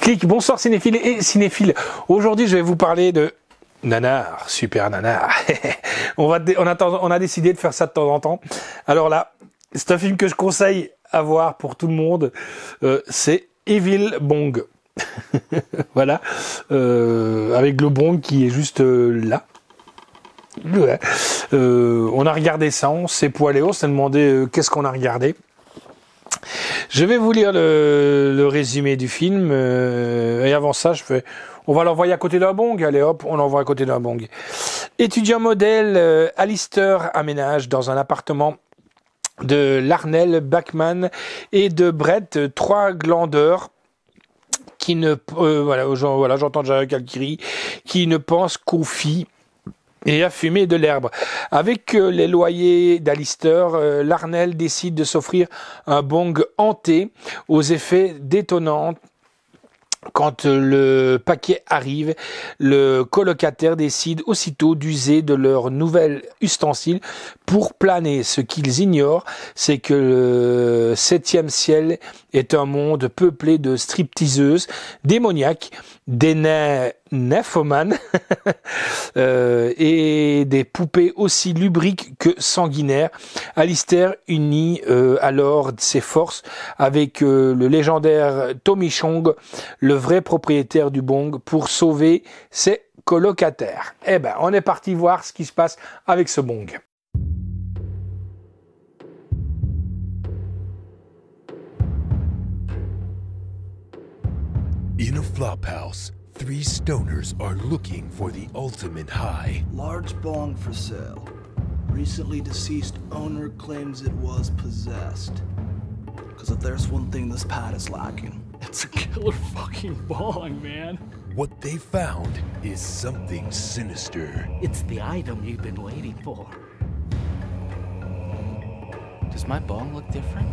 Clic, bonsoir cinéphiles et cinéphiles. Aujourd'hui, je vais vous parler de Nanar, super Nanar. On a décidé de faire ça de temps en temps. Alors là, c'est un film que je conseille à voir pour tout le monde. C'est Evil Bong. Voilà, avec le Bong qui est juste là. Ouais. On a regardé ça, on s'est poilé, on s'est demandé qu'est-ce qu'on a regardé. Je vais vous lire le résumé du film et avant ça, on va l'envoyer à côté d'un bong. Allez hop, on l'envoie à côté d'un bong. Étudiant modèle, Alistair aménage dans un appartement de Larnell Bachman et de Brett, trois glandeurs qui ne j'entends Jacques Alkiri, qui ne pensent qu'aux filles et à fumer de l'herbe. Avec les loyers d'Alistair, Larnell décide de s'offrir un bong hanté aux effets détonnants. Quand le paquet arrive, le colocataire décide aussitôt d'user de leur nouvel ustensile pour planer. Ce qu'ils ignorent, c'est que le 7e ciel est un monde peuplé de stripteaseuses, démoniaques, des nymphomanes et des poupées aussi lubriques que sanguinaires. Alistair unit alors ses forces avec le légendaire Tommy Chong, le vrai propriétaire du bong, pour sauver ses colocataires. Eh ben, on est parti voir ce qui se passe avec ce bong. In a flophouse, three stoners are looking for the ultimate high. Large bong for sale. Recently deceased owner claims it was possessed. Because if there's one thing this pad is lacking, it's a killer fucking bong, man. What they found is something sinister. It's the item you've been waiting for. Does my bong look different?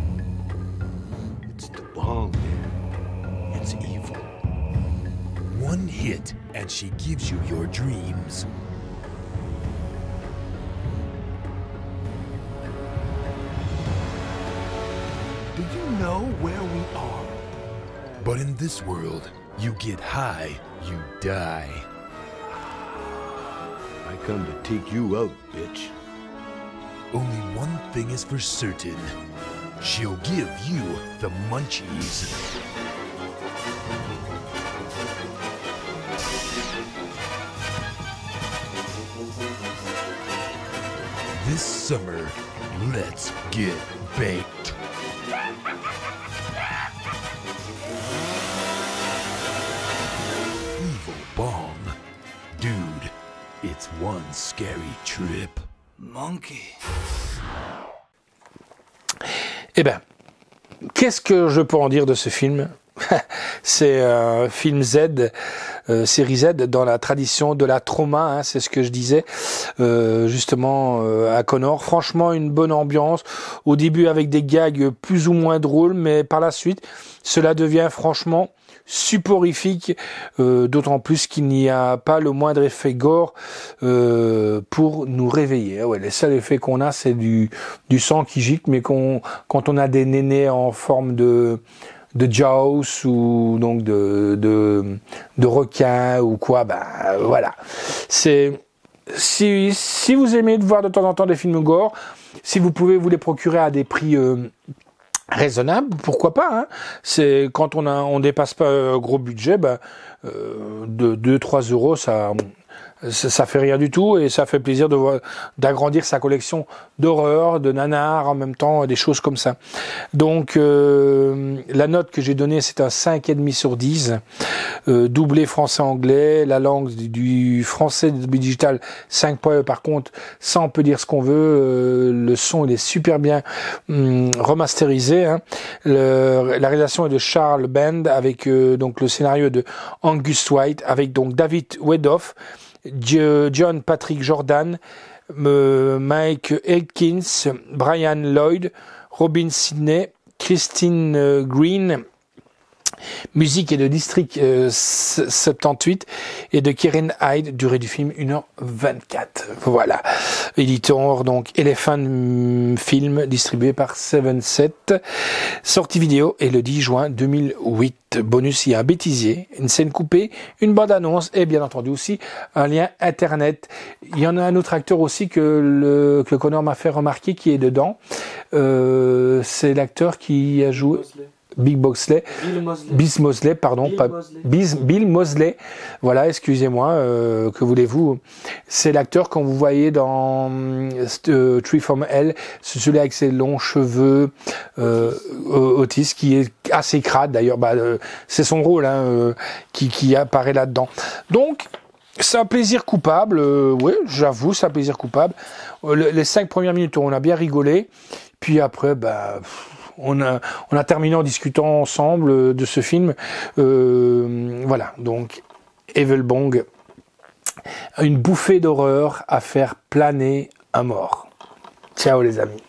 It's the bong, man. It's evil. One hit and she gives you your dreams. Do you know where we are? But in this world, you get high, you die. I come to take you out, bitch. Only one thing is for certain. She'll give you the munchies. This summer, let's get baked. Evil bong. Dude, it's one scary trip. Monkey. Eh ben, qu'est-ce que je peux en dire de ce film? C'est un film Z, série Z, dans la tradition de la trauma, hein, c'est ce que je disais justement à Connor. Franchement, une bonne ambiance, au début avec des gags plus ou moins drôles, mais par la suite, cela devient franchement superifique, d'autant plus qu'il n'y a pas le moindre effet gore pour nous réveiller. Ouais, les seuls effets qu'on a, c'est du sang qui gicle, mais quand on a des nénés en forme de Jaws ou donc de requin ou quoi, ben voilà. C'est si vous aimez de voir de temps en temps des films gore, si vous pouvez vous les procurer à des prix raisonnable, pourquoi pas, hein. C'est quand on dépasse pas un gros budget, ben de 2-3 euros, ça fait rien du tout et ça fait plaisir d'agrandir sa collection d'horreur, de nanars en même temps, des choses comme ça. Donc la note que j'ai donnée, c'est un 5,5 sur 10, doublé français-anglais, la langue du français digital 5 points. Par contre, ça on peut dire ce qu'on veut, le son il est super bien remasterisé, hein. La réalisation est de Charles Band avec donc le scénario de Angus White avec donc David Wedoff, John Patrick Jordan, Mike Atkins, Brian Lloyd, Robin Sidney, Christine Green, Musique est de District 78 et de Kieran Hyde, durée du film 1h24. Voilà. Éditeur donc Elephant Film, distribué par 7. Sortie vidéo est le 10 juin 2008. Bonus, il y a un bêtisier, une scène coupée, une bande-annonce et bien entendu aussi un lien internet. Il y en a un autre acteur aussi que Connor m'a fait remarquer qui est dedans. C'est l'acteur qui a joué... Bill Mosley, pardon, Bill Mosley. Voilà, excusez-moi, que voulez-vous? C'est l'acteur qu'on vous voyez dans Tree from Hell, c'est celui avec ses longs cheveux, Otis, qui est assez crade d'ailleurs. C'est son rôle, hein, qui apparaît là-dedans. Donc, c'est un plaisir coupable. Oui, j'avoue, c'est un plaisir coupable. Les 5 premières minutes, on a bien rigolé. Puis après, on a terminé en discutant ensemble de ce film. Voilà, donc Evil Bong, une bouffée d'horreur à faire planer un mort. Ciao les amis.